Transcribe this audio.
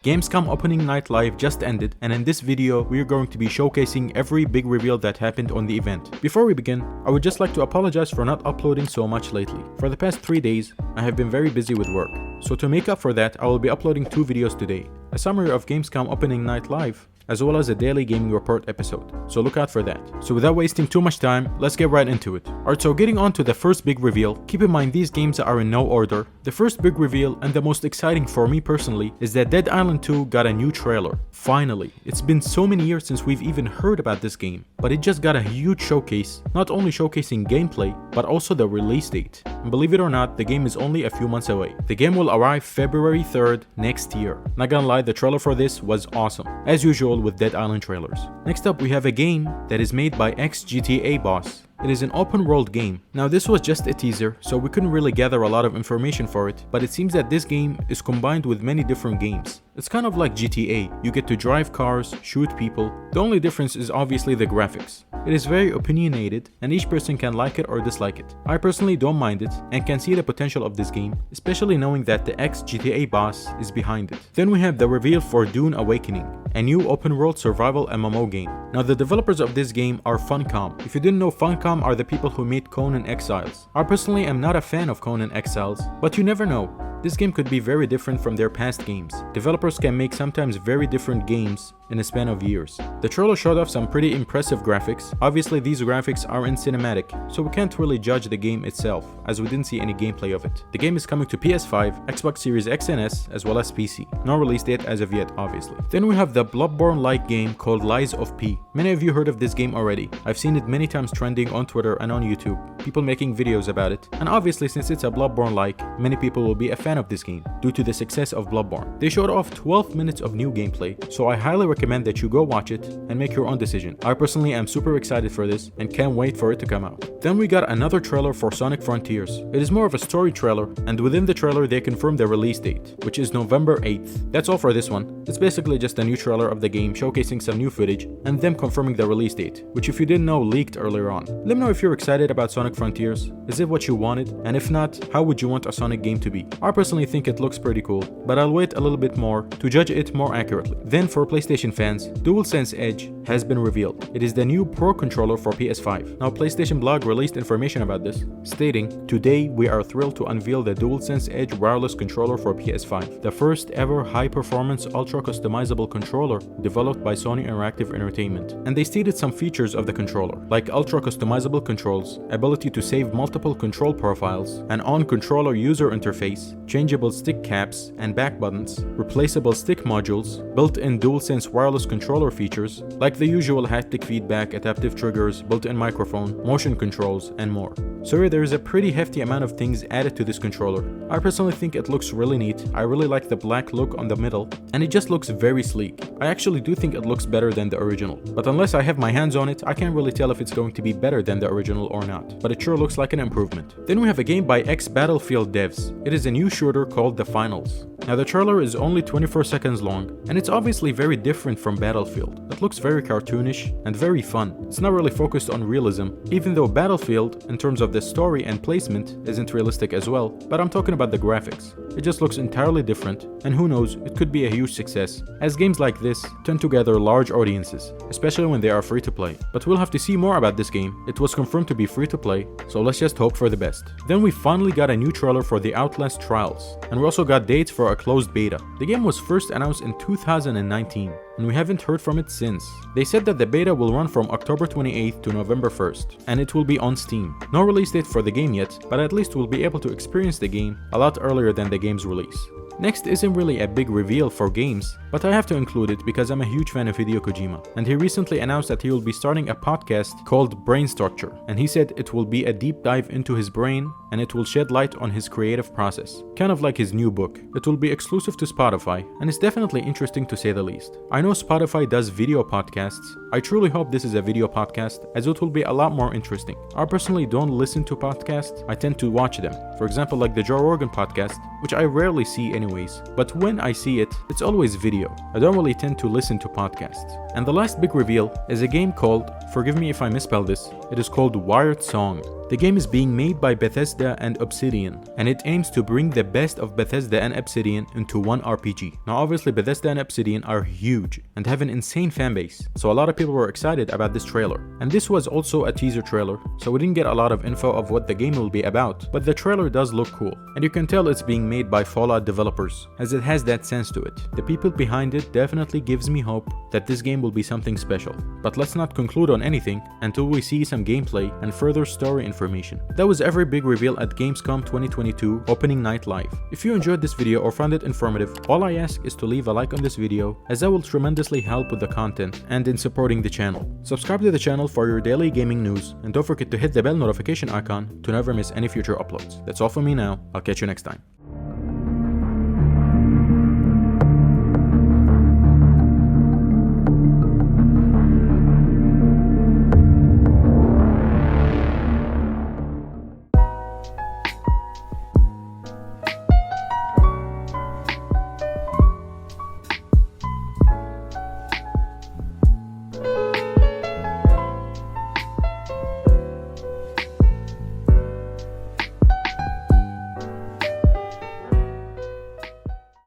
Gamescom opening night live just ended, and in this video we are going to be showcasing every big reveal that happened on the event. Before we begin, I would just like to apologize for not uploading so much lately. For the past 3 days, I have been very busy with work, so to make up for that, I will be uploading 2 videos today. A summary of Gamescom opening night live, as well as a daily gaming report episode, so look out for that. So without wasting too much time, let's get right into it. Alright, so getting on to the first big reveal, keep in mind these games are in no order. The first big reveal, and the most exciting for me personally, is that Dead Island 2 got a new trailer. Finally, it's been so many years since we've even heard about this game, but it just got a huge showcase, not only showcasing gameplay, but also the release date. And believe it or not, the game is only a few months away. The game will arrive February 3rd next year. Not gonna lie, the trailer for this was awesome, as usual with Dead Island trailers. Next up, we have a game that is made by ex-GTA boss. It is an open world game. Now this was just a teaser, so we couldn't really gather a lot of information for it, but it seems that this game is combined with many different games. It's kind of like GTA, you get to drive cars, shoot people. The only difference is obviously the graphics. It is very opinionated, and each person can like it or dislike it. I personally don't mind it, and can see the potential of this game, especially knowing that the ex-GTA boss is behind it. Then we have the reveal for DUNE Awakening, a new open world survival MMO game. Now the developers of this game are Funcom. If you didn't know, Funcom are the people who made Conan Exiles. I personally am not a fan of Conan Exiles, but you never know. This game could be very different from their past games. Developers can make sometimes very different games in a span of years. The trailer showed off some pretty impressive graphics. Obviously these graphics are in cinematic, so we can't really judge the game itself, as we didn't see any gameplay of it. The game is coming to PS5, Xbox Series X and S, as well as PC. No release date as of yet, obviously. Then we have the Bloodborne-like game called Lies of P. Many of you heard of this game already. I've seen it many times trending on Twitter and on YouTube, people making videos about it. And obviously since it's a Bloodborne-like, many people will be a fan of this game due to the success of Bloodborne. They showed off 12 minutes of new gameplay, so I highly recommend that you go watch it and make your own decision. I personally am super excited for this and can't wait for it to come out. Then we got another trailer for Sonic Frontiers. It is more of a story trailer, and within the trailer they confirmed the release date, which is November 8th. That's all for this one. It's basically just a new trailer of the game showcasing some new footage and them confirming the release date, which if you didn't know, leaked earlier on. Let me know if you're excited about Sonic Frontiers. Is it what you wanted? And if not, how would you want a Sonic game to be? I personally think it looks pretty cool, but I'll wait a little bit more to judge it more accurately. Then for PlayStation fans, Dualsense Edge has been revealed. It is the new Pro controller for PS5. Now PlayStation blog released information about this, stating, "Today we are thrilled to unveil the Dualsense Edge wireless controller for PS5, the first ever high-performance ultra-customizable controller developed by Sony Interactive Entertainment." And they stated some features of the controller, like ultra-customizable controls, ability to save multiple control profiles, an on-controller user interface, changeable stick caps and back buttons, replaceable stick modules, built-in DualSense wireless controller features, like the usual haptic feedback, adaptive triggers, built-in microphone, motion controls, and more. So yeah, there is a pretty hefty amount of things added to this controller. I personally think it looks really neat. I really like the black look on the middle, and it just looks very sleek. I actually do think it looks better than the original, but unless I have my hands on it, I can't really tell if it's going to be better than the original or not, but it sure looks like an improvement. Then we have a game by ex-Battlefield devs. It is a new shooter called The Finals. Now the trailer is only 24 seconds long, and it's obviously very different from Battlefield. It looks very cartoonish and very fun. It's not really focused on realism, even though Battlefield, in terms of the story and placement, isn't realistic as well, but I'm talking about the graphics. It just looks entirely different, and who knows, it could be a huge success, as games like this tend to gather large audiences, especially when they are free to play. But we'll have to see more about this game. It was confirmed to be free to play, so let's just hope for the best. Then we finally got a new trailer for the Outlast Trials, and we also got dates for a closed beta. The game was first announced in 2019, and we haven't heard from it since. They said that the beta will run from October 28th to November 1st, and it will be on Steam. No release date for the game yet, but at least we'll be able to experience the game a lot earlier than the game's release. Next isn't really a big reveal for games, but I have to include it because I'm a huge fan of Hideo Kojima, and he recently announced that he will be starting a podcast called Brain Structure, and he said it will be a deep dive into his brain and it will shed light on his creative process, kind of like his new book. It will be exclusive to Spotify, and it's definitely interesting to say the least. I know Spotify does video podcasts. I truly hope this is a video podcast, as it will be a lot more interesting. I personally don't listen to podcasts, I tend to watch them. For example, like the Joe Rogan podcast, which I rarely see anyways, but when I see it, it's always video. I don't really tend to listen to podcasts. And the last big reveal is a game called, forgive me if I misspell this, it is called Wyrdsong. The game is being made by Bethesda and Obsidian, and it aims to bring the best of Bethesda and Obsidian into one RPG. Now obviously Bethesda and Obsidian are huge and have an insane fanbase, so a lot of people were excited about this trailer. And this was also a teaser trailer, so we didn't get a lot of info of what the game will be about, but the trailer does look cool. And you can tell it's being made by Fallout developers, as it has that sense to it. The people behind it definitely gives me hope that this game will be something special. But let's not conclude on anything until we see some gameplay and further story information. That was every big reveal at Gamescom 2022 opening night live. If you enjoyed this video or found it informative, all I ask is to leave a like on this video, as that will tremendously help with the content and in supporting the channel. Subscribe to the channel for your daily gaming news, and don't forget to hit the bell notification icon to never miss any future uploads. That's all for me now. I'll catch you next time.